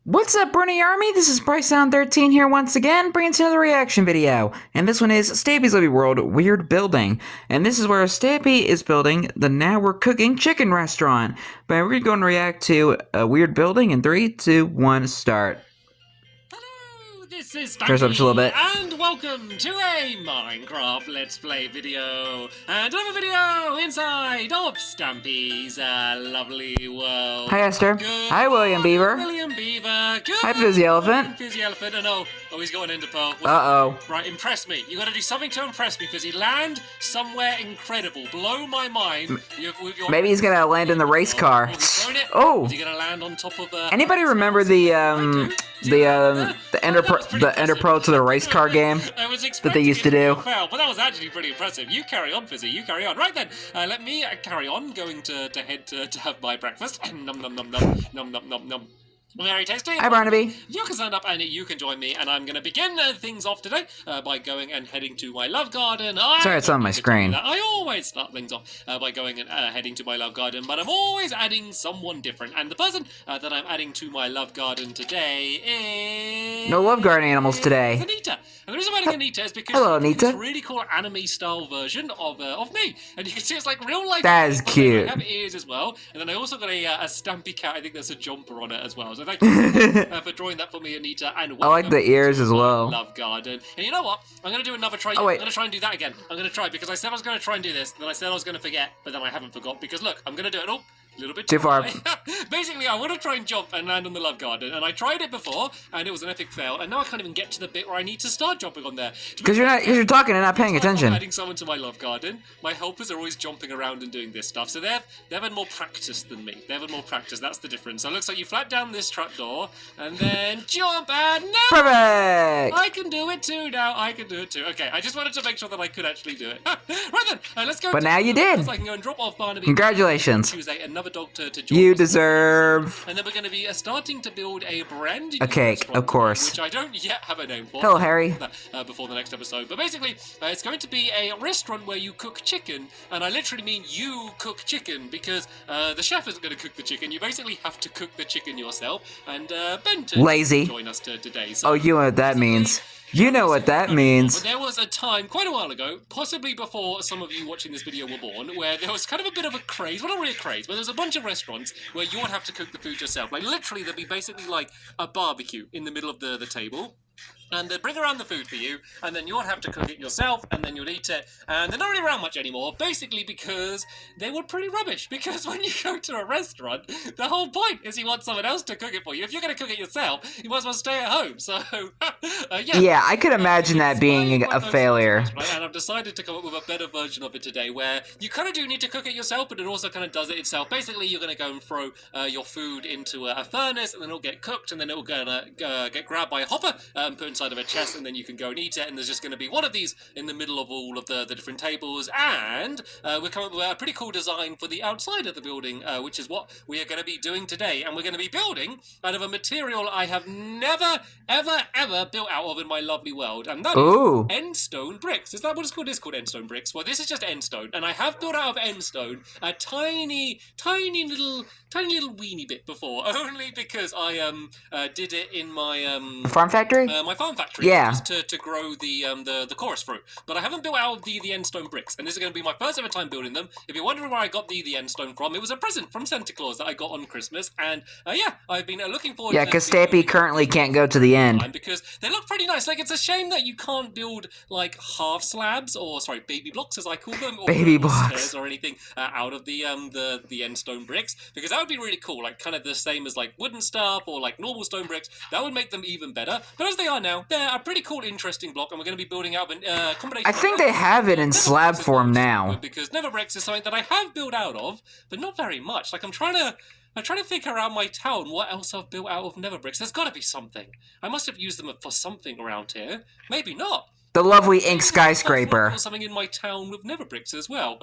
What's up, Brony Army? This is BryceAllan13 here once again, bringing to another reaction video. And this one is Stampy's Living World Weird Building. And this is where Stampy is building the Now We're Cooking chicken restaurant. But we're going to react to a weird building in 3, 2, 1, start. Hello, this is Dress up just a little bit. and welcome to a Minecraft Let's Play video, and another video inside of Stampy's lovely world. Hi, Esther. Good Hi, William morning, Beaver. William Beaver. Good Hi, Fizzy Elephant. morning, Fizzy Elephant. Oh, he's got an ender pearl. Uh-oh. Right, impress me. You got to do something to impress me, Fizzy. Land somewhere incredible. Blow my mind. With your Maybe he's going to land in the race car. Oh, Oh! is he going to land on top of Anybody remember the ender pearl to the race car game that they used to do? But that was actually pretty impressive. You carry on, Fizzy. You carry on. Right then, let me carry on. Going to head to have my breakfast. Nom nom nom nom nom nom nom nom. Very tasty. Hi, Barnaby. You can stand up and you can join me, and I'm going to begin things off today by going and heading to my love garden. Sorry, it's on my screen. I always start things off by going and heading to my love garden, but I'm always adding someone different, and the person that I'm adding to my love garden today is... No love garden animals today. Anita. And the reason I'm adding Anita is because Hello, it's Anita. a really cool anime-style version of me, and you can see it's like real life. That is cute. I have ears as well, and then I also got a Stampy cat. I think there's a jumper on it as well. So thank you for drawing that for me, Anita. And I like the ears as well. Love garden. And you know what? I'm going to do another try. Oh, wait. I'm going to try and do that again. I'm going to try because I said I was going to try and do this. Then I said I was going to forget, but then I haven't forgot because look, I'm going to do it. Oh, a little bit Too far. Basically, I want to try and jump and land on the love garden, and I tried it before, and it was an epic fail. And now I can't even get to the bit where I need to start jumping on there. Because you're talking and not paying attention. Adding someone to my love garden, my helpers are always jumping around and doing this stuff. So they've had more practice than me. They've had more practice. That's the difference. So it looks like you flat down this trapdoor and then jump, and now Perfect. I can do it too. Now I can do it too. Okay, I just wanted to make sure that I could actually do it. Right then, let's go. But now you did. So I can go and drop off Barnaby. Congratulations. Choose another dog to join. You deserve. And then we're going to be starting to build a brand new A cake, restaurant, of course. which I don't yet have a name for. Hello, Harry. Before the next episode. But basically, it's going to be a restaurant where you cook chicken, and I literally mean you cook chicken, because the chef isn't going to cook the chicken. You basically have to cook the chicken yourself, and Benton Lazy. join us today. So Oh, you know what that means. You know what that means. But there was a time, quite a while ago, possibly before some of you watching this video were born, where there was kind of a bit of a craze, well not really a craze, but there was a bunch of restaurants where you would have to cook the food yourself. Like literally there'd be basically like a barbecue in the middle of the table. And they'd bring around the food for you, and then you'd have to cook it yourself, and then you'd eat it. And they're not really around much anymore, basically because they were pretty rubbish. Because when you go to a restaurant, the whole point is you want someone else to cook it for you. If you're going to cook it yourself, you might as well stay at home. So, yeah. Yeah, I could imagine that being a failure. Right? And I've decided to come up with a better version of it today, where you kind of do need to cook it yourself, but it also kind of does it itself. Basically, you're going to go and throw your food into a furnace, and then it'll get cooked, and then it'll get grabbed by a hopper and put inside of a chest, and then you can go and eat it, and there's just going to be one of these in the middle of all of the different tables. And we're coming up with a pretty cool design for the outside of the building, which is what we are going to be doing today. And we're going to be building out of a material I have never, ever, ever built out of in my lovely world, and that is endstone bricks. Is that what it's called? It's called endstone bricks. Well, this is just endstone, and I have built out of endstone a tiny little weeny bit before, only because I did it in my Farm factory? my farm factory. Yeah. To grow the chorus fruit. But I haven't built out the endstone bricks, and this is going to be my first ever time building them. If you're wondering where I got the endstone from, it was a present from Santa Claus that I got on Christmas, and yeah, I've been looking forward to... Yeah, because Stampy currently can't go to the end. Because they look pretty nice. Like, it's a shame that you can't build, like, half slabs, or, sorry, baby blocks, as I call them, or baby blocks, stairs or anything out of the endstone bricks, because that would be really cool, like, kind of the same as, like, wooden stuff, or, like, normal stone bricks. That would make them even better. But as they are now, they're a pretty cool, interesting block, and we're going to be building out a combination... I think they have it in slab form now. Because nether bricks is something that I have built out of, but not very much. Like, I'm trying to think around my town what else I've built out of nether bricks. There's got to be something. I must have used them for something around here. Maybe not. The lovely ink Maybe skyscraper. I'll something in my town with never bricks as well.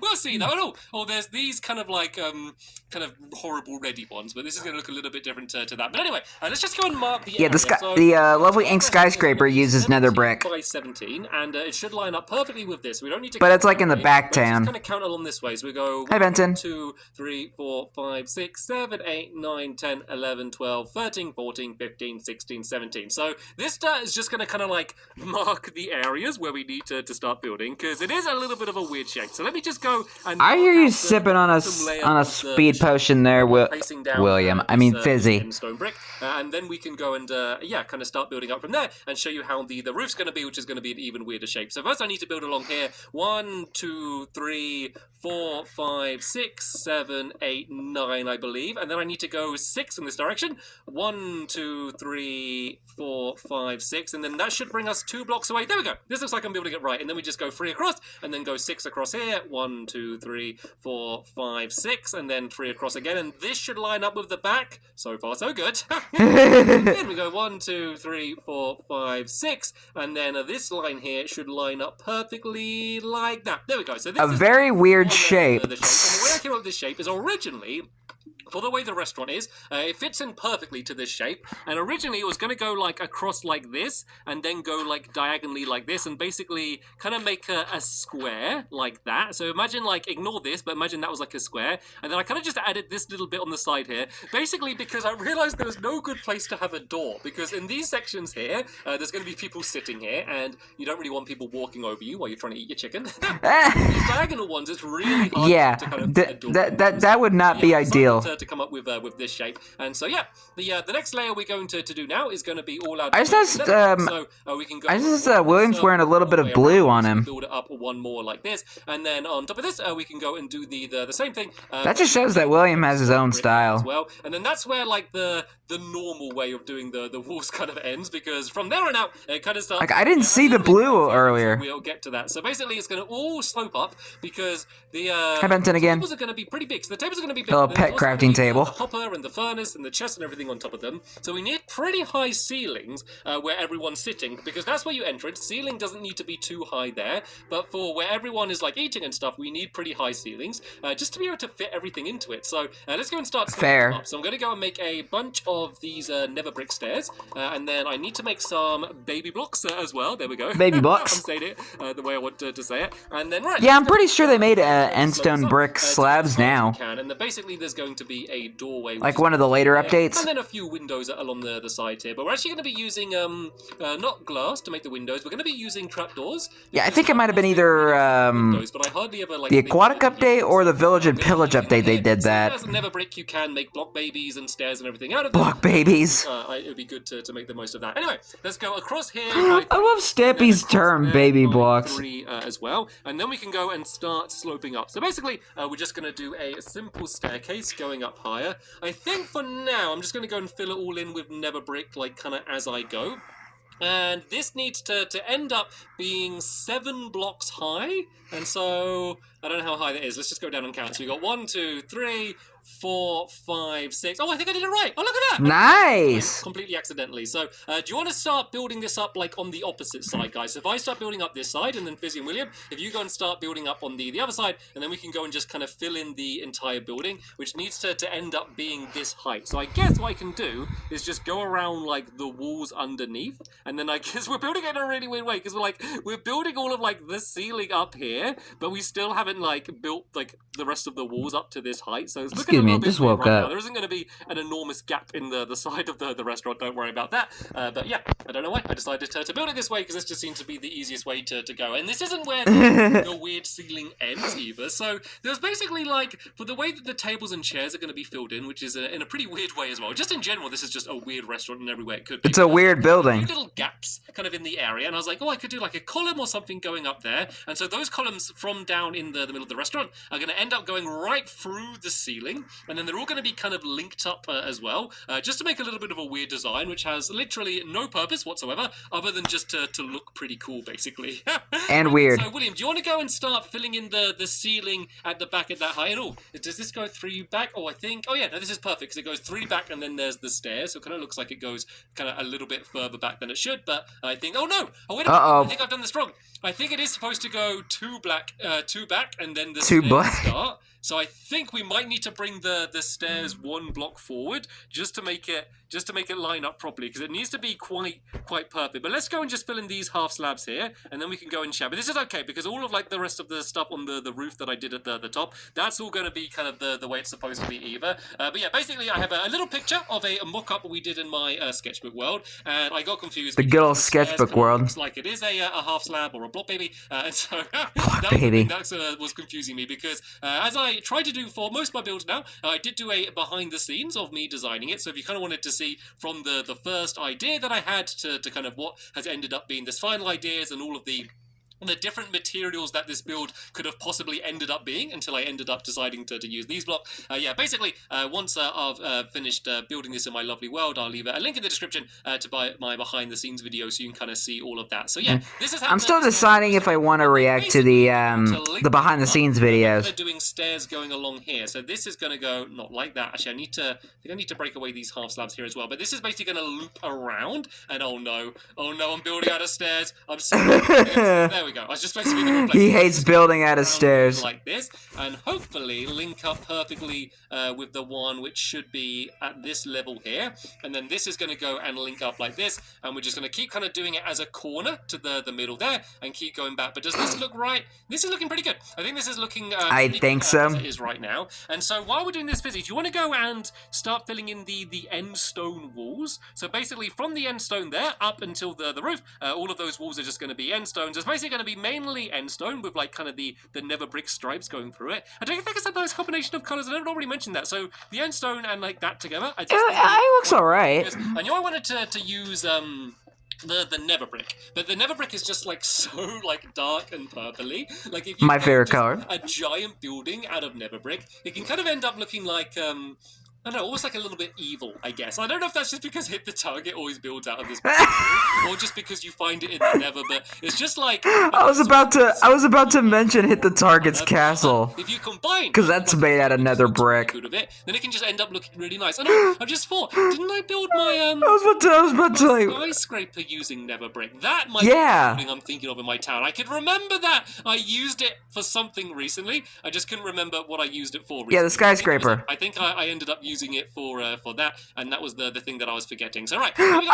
We'll see though. Oh, there's these kind of like kind of horrible ready ones, but this is going to look a little bit different to that. But anyway, let's just go and mark the area. The lovely ink skyscraper uses nether brick. By 17, and it should line up perfectly with this. We don't need to. But it's like in the back town. Just kind of count along this way. So we go. Hi, Benton. 2, 3, 4, 5, 6, 7, 8, 9, 10, 11, 12, 13, 14, 15, 16, 17. So this is just going to kind of like mark the areas where we need to start building, because it is a little bit of a weird shape. So let me just go and. I hear you sipping on a speed potion there, William. I mean Fizzy. Stone brick, and then we can go and kind of start building up from there and show you how the roof's going to be, which is going to be an even weirder shape. So first I need to build along here. 1, 2, 3, 4, 5, 6, 7, 8, 9, I believe, and then I need to go 6 in this direction. 1, 2, 3, 4, 5, 6, and then that should bring us 2 blocks away. There we go. This looks like I'm building it right, and then we just go 3 across, and then go 6 across here. 1, 2, 3, 4, 5, 6, and then 3 across again, and this should line up with the back. So far, so good. Then we go 1, 2, 3, 4, 5, 6, and then this line here should line up perfectly like that. There we go. So this is very weird shape. And the way I came up with this shape is originally, for the way the restaurant is, it fits in perfectly to this shape, and originally it was going to go like across like this, and then go like diagonally like this, and basically kind of make a square like that. So imagine, like, ignore this, but imagine that was like a square, and then I kind of just added this little bit on the side here, basically because I realized there was no good place to have a door, because in these sections here, there's going to be people sitting here, and you don't really want people walking over you while you're trying to eat your chicken. These diagonal ones, it's really hard to kind of that would not be ideal. To come up with this shape, and so the next layer we're going to do now is going to be all out. I just we can go. William's wearing a little bit of blue on him. Build it up one more like this, and then on top of this, we can go and do the same thing. That just shows that William has his own style. As well, and then that's where like the normal way of doing the walls kind of ends, because from there on out it kind of starts. Like, I didn't see the blue earlier. We'll get to that. So basically, it's going to all slope up because the Benton again. tables are going to be pretty big. So the tables are going to be big. Little pet crafting table. The hopper and the furnace and the chest and everything on top of them. So we need pretty high ceilings where everyone's sitting, because that's where you enter it. Ceiling doesn't need to be too high there, but for where everyone is like eating and stuff, we need pretty high ceilings just to be able to fit everything into it. So let's go and start. Fair. Up. So I'm going to go and make a bunch of these nether brick stairs, and then I need to make some baby blocks as well. There we go. Baby blocks. I'm saying it the way I want to say it, and then Yeah, I'm pretty sure they made endstone brick slabs now. And then basically there's going to be a doorway, like one of the later updates, and then a few windows along the side here. But we're actually going to be using not glass to make the windows. We're going to be using trapdoors. Yeah, I think it might have been either windows, but I hardly ever like the aquatic update or the village and pillage update. They did that. As a nether brick, you can make block babies and stairs and everything out of block babies. It would be good to make the most of that. Anyway, let's go across here. I love Stampy's term, baby blocks. 3 as well, and then we can go and start sloping up. So basically, we're just going to do a simple staircase going up higher. I think for now, I'm just going to go and fill it all in with nether brick, like kind of as I go. And this needs to end up being 7 blocks high. And so, I don't know how high that is. Let's just go down and count. So we got 1, 2, 3, 4, 5, 6. Oh, I think I did it right. Oh, look at that. Nice. Completely accidentally. So, do you want to start building this up like on the opposite side, guys? So if I start building up this side, and then Fizzy and William, if you go and start building up on the other side, and then we can go and just kind of fill in the entire building, which needs to end up being this height. So I guess what I can do is just go around like the walls underneath, and then I guess we're building it in a really weird way, because we're building all of like the ceiling up here, but we still haven't like built like the rest of the walls up to this height. So it's looking a little bit weird right now. There isn't going to be an enormous gap in the side of the restaurant. Don't worry about that. But yeah, I don't know why I decided to build it this way, because this just seems to be the easiest way to go. And this isn't where the weird ceiling ends either. So there's basically like, for the way that the tables and chairs are going to be filled in, which is in a pretty weird way as well. Just in general, this is just a weird restaurant in every way it could be. It's a weird building. Little gaps kind of in the area, and I was like, oh, I could do like a column or something going up there. And so those columns from down in the middle of the restaurant are going to end up going right through the ceiling, and then they're all going to be kind of linked up as well, just to make a little bit of a weird design, which has literally no purpose whatsoever, other than just to look pretty cool, basically. And weird. So, William, do you want to go and start filling in the ceiling at the back at that height at all? Does this go 3 back? Oh, yeah, no, this is perfect, because it goes 3 back, and then there's the stairs, so it kind of looks like it goes kind of a little bit further back than it should, but I think, oh no, wait a minute, I think I've done this wrong. I think it is supposed to go 2 back, and then the stairs start. So I think we might need to bring the stairs 1 block forward just to make it line up properly, because it needs to be quite perfect. But let's go and just fill in these half slabs here, and then we can go and chat. But this is okay, because all of like the rest of the stuff on the roof that I did at the top, that's all going to be kind of the way it's supposed to be either. But yeah, basically I have a little picture of a mock-up we did in my sketchbook world, and I got confused. The good old sketchbook world. Looks like it is a half slab or a block baby, and so that was the thing that was confusing me, because as I tried to do for most of my builds now, I did do a behind the scenes of me designing it. So if you kind of wanted to see from the first idea that I had to kind of what has ended up being this final ideas and all of the different materials that this build could have possibly ended up being, until I ended up deciding to use these blocks. Yeah, basically, once I've finished building this in my lovely world, I'll leave a link in the description to buy my behind-the-scenes video, so you can kind of see all of that. So yeah, this is how I'm still deciding if I want to react to the behind-the-scenes videos. They're doing stairs going along here, so this is going to go not like that. Actually, I think I need to break away these half slabs here as well. But this is basically going to loop around, and oh no, I'm building out of stairs. I'm there we go. I was just supposed to be the replacement. He hates building out of stairs. Like this, and hopefully link up perfectly with the one which should be at this level here. And then this is going to go and link up like this, and we're just going to keep kind of doing it as a corner to the middle there, and keep going back. But does this look right? This is looking pretty good. I think this is looking I think so. As it is right now. And so while we're doing this physics, you want to go and start filling in the end stone walls. So basically from the end stone there up until the roof, all of those walls are just going to be end stones. It's basically going to be mainly end stone with like kind of the never brick stripes going through it. I don't think it's a nice combination of colors. I don't already mentioned that. So the end stone and like that together. It looks alright. I knew I wanted to use the never brick, but the never brick is just like so like dark and purpley. Like if you my favorite color. A giant building out of never brick, it can kind of end up looking like I don't know, almost like a little bit evil, I guess. I don't know if that's just because Hit the Target always builds out of this or just because you find it in the Nether, but it's just like I was about to mention Hit the Target's castle. If you combine, because that's made out of nether brick. Then it can just end up looking really nice. I know. I just thought, didn't I build my I was about to like skyscraper using nether brick? That might be the building I'm thinking of in my town. I could remember that I used it for something recently. I just couldn't remember what I used it for recently. Yeah, the skyscraper. I think I ended up using it for that, and that was the thing that I was forgetting. So right, let me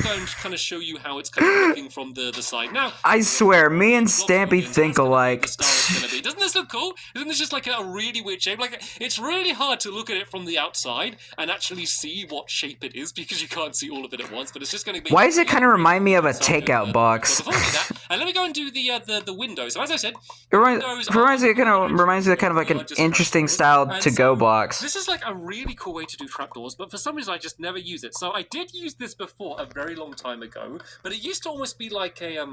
go and kind of show you how it's kind of looking from the side now. I swear, me and Stampy think alike. Doesn't this look cool? Isn't this just like a really weird shape? Like it's really hard to look at it from the outside and actually see what shape it is, because you can't see all of it at once. But it's just going to be. Why does it kind of remind me of a takeout box? Before we do that, and let me go and do the window. So as I said, it reminds me of kind of like an interesting style to-go box. This is like a really cool way to do trapdoors, but for some reason I just never use it. So I did use this before a very long time ago, but it used to almost be like a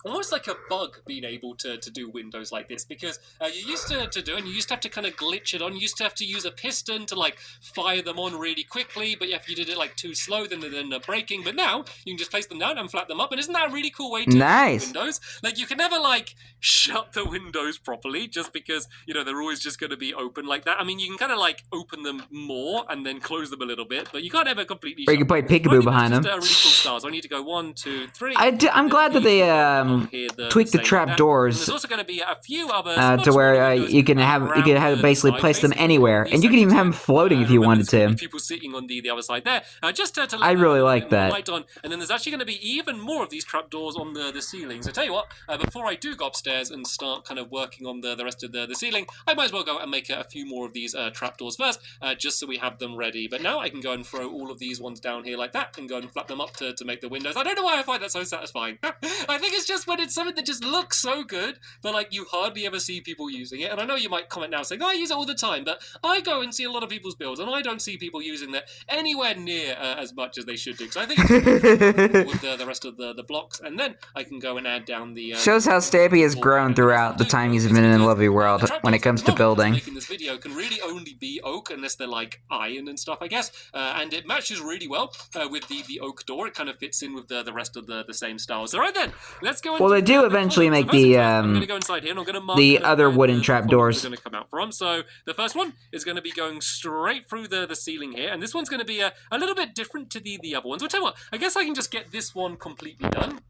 almost like a bug being able to do windows like this, because you used to do, and you used to have to kind of glitch it on. You used to have to use a piston to like fire them on really quickly, but if you did it like too slow, then they're breaking. But now you can just place them down and flat them up, and isn't that a really cool way to do windows? Like you can never like shut the windows properly just because they're always just going to be open like that. I mean, you can kind of like open them more and then close them a little bit, but you can't ever completely. Or you can play peekaboo behind them. Really cool stars. I need to go 1, 2, 3. I'm glad that they tweak the trap doors. There's also going to be a few other to where you can have basically place them anywhere, and you can even have them floating if you wanted to. People sitting on the other side there. Just to I really like that. Light on, and then there's actually going to be even more of these trap doors on the ceiling. So tell you what, before I do go upstairs and start kind of working on the rest of the ceiling, I might as well go and make a few more of these trap doors first, just so we have them ready. But now I can go and throw all of these ones down here like that, and go and flap them up to make the windows. I don't know why I find that so satisfying. I think it's just when it's something that just looks so good, but like you hardly ever see people using it. And I know you might comment now saying, "Oh, I use it all the time," but I go and see a lot of people's builds, and I don't see people using that anywhere near as much as they should do. So I think it's with the rest of the blocks, and then I can go and add down the. Shows how Stampy has grown throughout the time he's been in Lovey World when it comes to building. Making this video can really only be oak unless they're like iron and stuff, I guess, and it matches really well with the oak door. It kind of fits in with the rest of the same styles. So right then, let's go. Well, they do eventually make the I'm going to go inside here, and I'm going to mark the other wooden trapdoors. Going to come out from. So the first one is going to be going straight through the ceiling here, and this one's going to be a little bit different to the other ones. I'll tell you what, I guess I can just get this one completely done.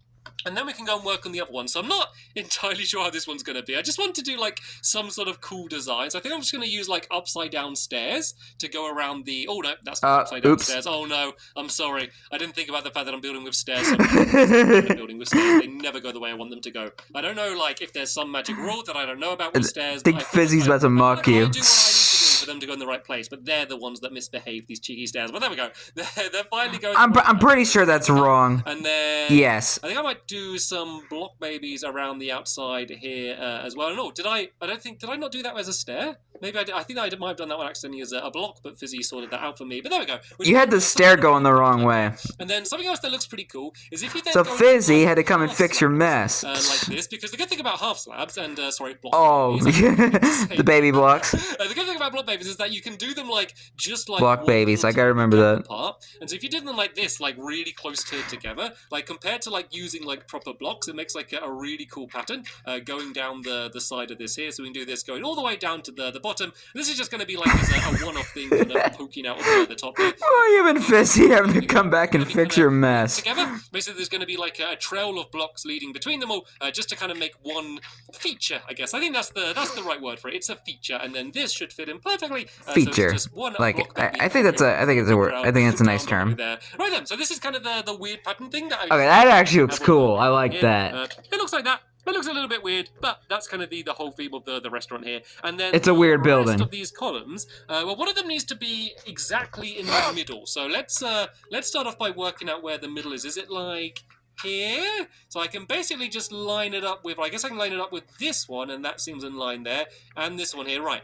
And then we can go and work on the other one. So I'm not entirely sure how this one's going to be. I just want to do like some sort of cool design. So I think I'm just going to use like upside down stairs to go around the... Oh no, that's not upside down stairs. Oh no, I'm sorry. I didn't think about the fact that I'm building with stairs. I'm building with stairs. They never go the way I want them to go. I don't know like if there's some magic rule that I don't know about with stairs. I think Fizzy's about to mock you. I do what I need to do for them to go in the right place, but they're the ones that misbehave, these cheeky stairs. But there we go. They're finally going... I'm pretty sure that's wrong. And then... Yes. I think I might do some block babies around the outside here as well. No, did I not do that as a stair? Maybe I did. I think I might have done that one accidentally as a block, but Fizzy sorted that out for me. But there we go. You had the stair going the wrong way. And then something else that looks pretty cool is if you then so Fizzy had to come and fix your mess. Like this, because the good thing about half slabs and sorry, block babies, the baby blocks. The good thing about block babies is that you can do them like just like block babies. I gotta remember that. Apart. And so if you did them like this, like really close together, like compared to like using like proper blocks, it makes like a really cool pattern going down the side of this here. So we can do this going all the way down to the bottom. This is just going to be like a one-off thing kind of poking out of the top here. Oh, you and Fizzy having to come back and fix your mess. Together, basically there's going to be like a trail of blocks leading between them all, just to kind of make one feature, I guess. I think that's the right word for it. It's a feature, and then this should fit in perfectly. Feature. So it's just one like I think that's a word. I think that's a nice term. There. Right then, so this is kind of the weird pattern thing that okay, that actually looks cool. I like that. It looks like that. It looks a little bit weird, but that's kind of the whole theme of the restaurant here. And then it's a weird building. The rest of these columns, well, one of them needs to be exactly in the middle. So let's start off by working out where the middle is. Is it like here? So I can basically just line it up with, I guess I can line it up with this one, and that seems in line there, and this one here. Right.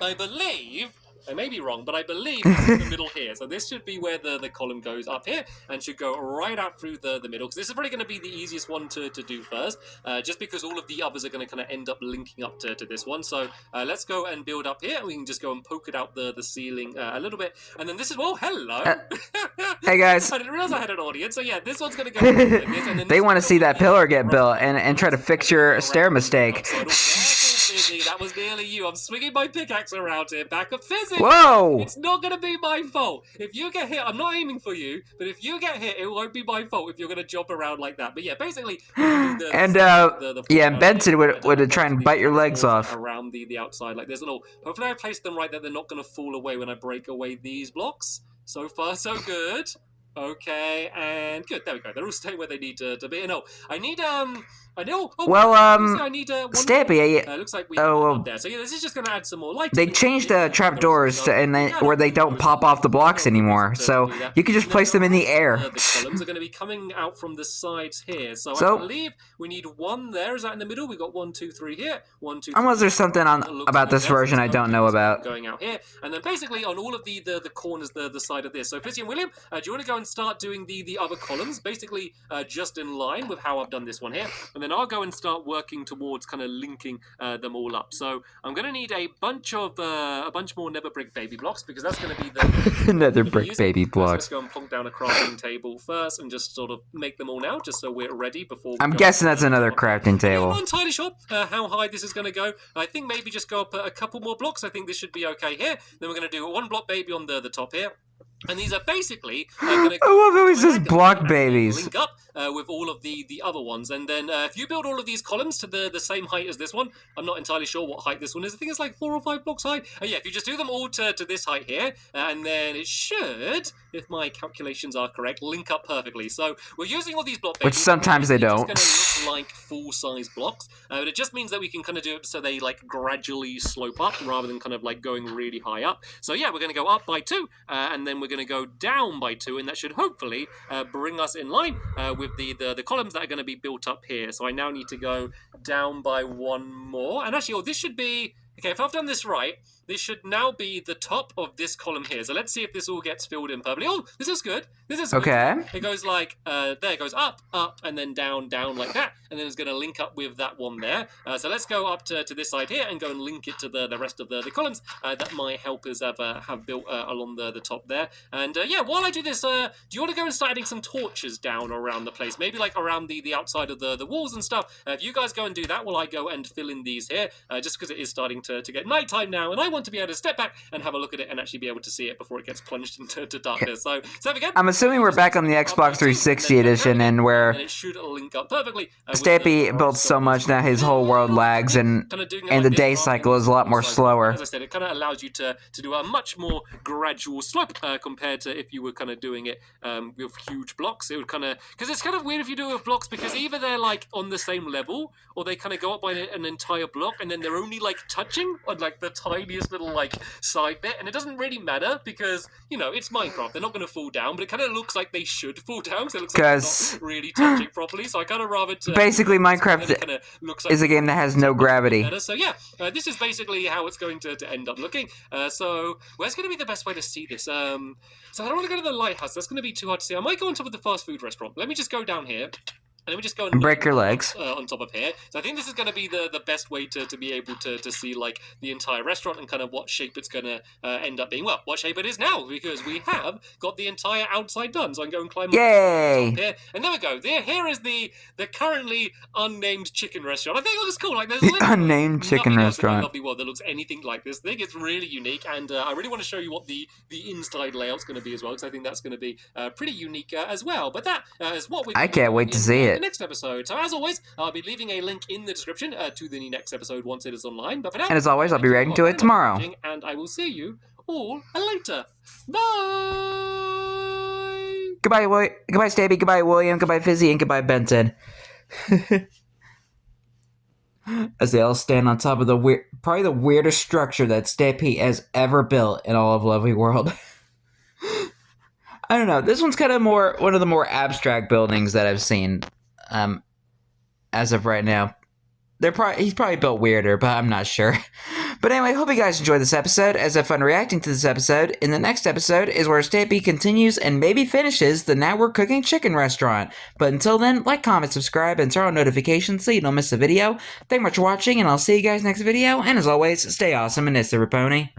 I believe... I may be wrong, but I believe it's in the middle here. So this should be where the column goes up here and should go right out through the middle. Because this is probably going to be the easiest one to do first, just because all of the others are going to kind of end up linking up to this one. So let's go and build up here. We can just go and poke it out the ceiling a little bit. And then this is, well, hello. Hey, guys. I didn't realize I had an audience. So yeah, this one's going to go like this. And then they want to see that pillar get built and try to fix your stair mistake. Fizzy, that was nearly you. I'm swinging my pickaxe around here. Back up, Fizzy. Whoa! It's not going to be my fault. If you get hit, I'm not aiming for you, but if you get hit, it won't be my fault if you're going to jump around like that. But yeah, basically... and Benson would try and bite your legs off. Around the outside like this. Hopefully I placed them right that they're not going to fall away when I break away these blocks. So far, so good. Okay, and good. There we go. They're all staying where they need to be. No, I need I know. Oh, well, I need one Stampy. Looks like we up there. So yeah, this is just gonna add some more light. They changed the trapdoors where they don't pop off the blocks anymore, so you can just place them in the air. The columns are going to be coming out from the sides here. So I believe we need one there. Is that in the middle? We got 1, 2, 3 here. 1, 2, 3. Unless there's something about this version I don't know about. Going out here, and then basically on all of the corners, the side of this. So Fizzy and William, do you want to go and start doing the other columns, basically just in line with how I've done this one here, and then I'll go and start working towards kind of linking them all up. So I'm going to need a bunch more nether brick baby blocks, because that's going to be the nether brick baby blocks. So let's go and plonk down a crafting table first and just sort of make them all now, just so we're ready before. I'm guessing that's another crafting table. I'm not entirely sure how high this is going to go. I think maybe just go up a couple more blocks. I think this should be okay here. Then we're going to do one block baby on the top here. And these are basically going to... I love how he says block babies. Link up with all of the other ones. And then if you build all of these columns to the same height as this one, I'm not entirely sure what height this one is. I think it's like 4 or 5 blocks high. Yeah, if you just do them all to this height here, and then it should, if my calculations are correct, link up perfectly. So we're using all these block babies. Which sometimes they don't. It's going to look like full-size blocks. But it just means that we can kind of do it so they like gradually slope up rather than kind of like going really high up. So yeah, we're going to go up by 2, and then we're we're going to go down by 2, and that should hopefully bring us in line with the columns that are going to be built up here. So I now need to go down by 1 more. And actually, this should be... Okay, if I've done this right, this should now be the top of this column here. So let's see if this all gets filled in perfectly. Oh, this is good. This is good. Okay. It goes like, there it goes up, up, and then down, down like that. And then it's going to link up with that one there. So let's go up to this side here and go and link it to the rest of the columns that my helpers have built along the top there. And yeah, while I do this, do you want to go and start adding some torches down around the place? Maybe like around the outside of the walls and stuff. If you guys go and do that while I go and fill in these here, just because it is starting to get nighttime now, and I want to be able to step back and have a look at it and actually be able to see it before it gets plunged into darkness. So there we go. I'm assuming we're back on the Xbox 360 edition, and where it should link up perfectly. Stampy built so much now his whole world lags, and the day cycle is a lot more slower. As I said, it kind of allows you to do a much more gradual slope compared to if you were kind of doing it with huge blocks. It would kind of, because it's kind of weird if you do it with blocks, because either they're like on the same level, or they kind of go up by an entire block, and then they're only like touching on like the tiniest little like side bit, and it doesn't really matter because, you know, it's Minecraft. They're not going to fall down, but it kind of looks like they should fall down, so it looks like they're not really touching properly. So I kind of rather basically Minecraft is a game that has no gravity. So yeah, this is basically how it's going to end up looking. So where's going to be the best way to see this? So I don't want to go to the lighthouse. That's going to be too hard to see. I might go on top of the fast food restaurant. Let me just go down here. And let me just go and break your legs on top of here. So I think this is going to be the best way to be able to see like the entire restaurant and kind of what shape it's going to end up being. Well, what shape it is now, because we have got the entire outside done. So I can go and climb up here. And there we go. Here is the currently unnamed chicken restaurant. I think it looks cool. Like there's the unnamed chicken restaurant. In the lovely world that looks anything like this. I think it's really unique, and I really want to show you what the inside layout's going to be as well, because I think that's going to be pretty unique as well. But that is what I can't wait to see it. The next episode. So as always, I'll be leaving a link in the description to the next episode once it is online. But for now, and as always, I'll be reacting to it tomorrow. And I will see you all later. Bye. Goodbye, Stampy. Goodbye, William. Goodbye, Fizzy, and goodbye, Benton. As they all stand on top of probably the weirdest structure that Stampy has ever built in all of Lovely World. I don't know. This one's kind of one of the more abstract buildings that I've seen, as of right now. He's probably built weirder, but I'm not sure. But anyway, hope you guys enjoyed this episode. As I have fun reacting to this episode. In the next episode is where Stampy continues and maybe finishes the Now We're Cooking Chicken restaurant. But until then, like, comment, subscribe, and turn on notifications so you don't miss a video. Thank you much for watching, and I'll see you guys next video. And as always, stay awesome and it's the Pony.